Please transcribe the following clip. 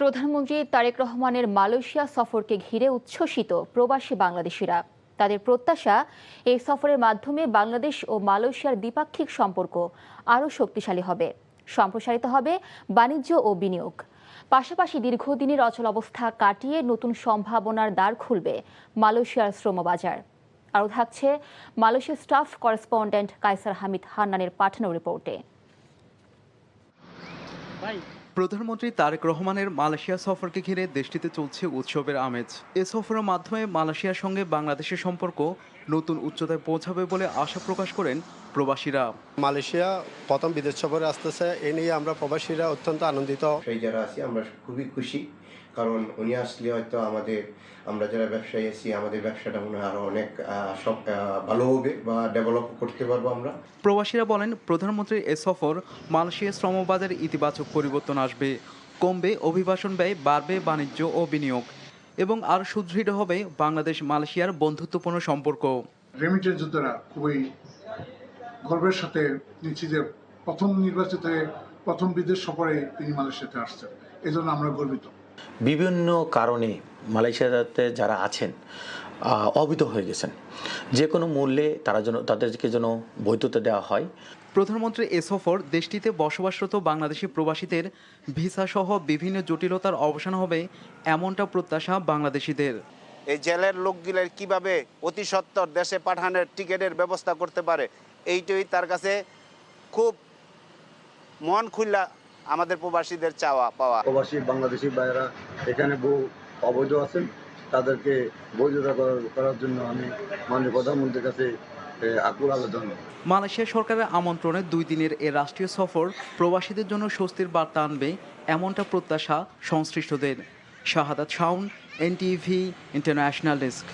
প্রধানমন্ত্রী তারেক রহমানের মালয়েশিয়া সফরকে ঘিরে উচ্ছ্বসিত প্রবাসী বাংলাদেশিরা। তাদের প্রত্যাশা, এই সফরের মাধ্যমে বাংলাদেশ ও মালয়েশিয়ার দ্বিপাক্ষিক সম্পর্ক আরও শক্তিশালী হবে, সম্প্রসারিত হবে বাণিজ্য ও বিনিয়োগ। পাশাপাশি দীর্ঘদিনের অচল অবস্থা কাটিয়ে নতুন সম্ভাবনার দ্বার খুলবে মালয়েশিয়ার শ্রমবাজার। আরও থাকছে মালয়েশিয়ার স্টাফ করেসপন্ডেন্ট কায়সার হামিদ হান্নানের পাঠানো রিপোর্টে। প্রধানমন্ত্রী তারেক রহমানের মালয়েশিয়া সফরকে ঘিরে দেশটিতে চলছে উৎসবের আমেজ। এ সফরের মাধ্যমে মালয়েশিয়ার সঙ্গে বাংলাদেশের সম্পর্ক নতুন উচ্চতায় পৌঁছাবে বলে আশা প্রকাশ করেন প্রবাসীরা। মালয়েশিয়া প্রথম বিদেশ সফরে আসতেছে, এ নিয়ে আমরা প্রবাসীরা অত্যন্ত আনন্দিত। সেই যারা আছি আমরা খুবই খুশি, কারণ উনি আসলে হয়তো আমরা যারা ব্যবসায়ী আছি আমাদের ব্যবসাটা মনে হয় আরো অনেক সব ভালো হবে বা ডেভেলপ করতে পারবো আমরা। প্রবাসীরা বলেন, প্রধানমন্ত্রীর এ সফর মালয়েশিয়ার শ্রমবাজারে ইতিবাচক পরিবর্তন আসবে, কমবে অভিবাসন ব্যয়, বাড়বে বাণিজ্য ও বিনিয়োগ এবং আর সুদৃঢ় হবে বাংলাদেশ মালয়েশিয়ার বন্ধুত্বপূর্ণ সম্পর্ক। রেমিটেন্স যোদ্ধারা খুবই গর্বের সাথে নিচ্ছি যে প্রথম নির্বাচিত হয়ে প্রথম বিদেশ সফরে তিনি মালয়েশিয়াতে আসছেন, এই জন্য আমরা গর্বিত। বিভিন্ন কারণে মালয়েশিয়াতে যারা আছেন অবৈধ হয়ে গেছেন, যে কোনো মূল্যে তাদেরকে যেন বৈধতা দেওয়া হয়। প্রধানমন্ত্রীর এ সফর দেশটিতে বসবাসরত বাংলাদেশি প্রবাসীদের ভিসা সহ বিভিন্ন জটিলতার অবসান হবে, এমনটা প্রত্যাশা বাংলাদেশিদের। এই জেলের লোকগুলোর কিভাবে অতি সত্বর দেশে পাঠানোর টিকিটের ব্যবস্থা করতে পারে, এইটাই তার কাছে খুব মন খুললা আমাদের প্রবাসীদের চাওয়া পাওয়া। প্রবাসী বাংলাদেশি ভাইয়েরা এখানে বহু অবৈধ আছেন, তাদেরকে বৈধতা করার জন্য আমি মাননীয় প্রধানমন্ত্রীর কাছে আকুল আবেদন। মালয়েশিয়া সরকারের আমন্ত্রণে 2 দিনের এ রাষ্ট্রীয় সফর প্রবাসীদের জন্য স্বস্তির বার্তা আনবে, এমনটা প্রত্যাশা সংশ্লিষ্টদের। শাহাদাত শাওন, NTV ইন্টারন্যাশনাল ডেস্ক।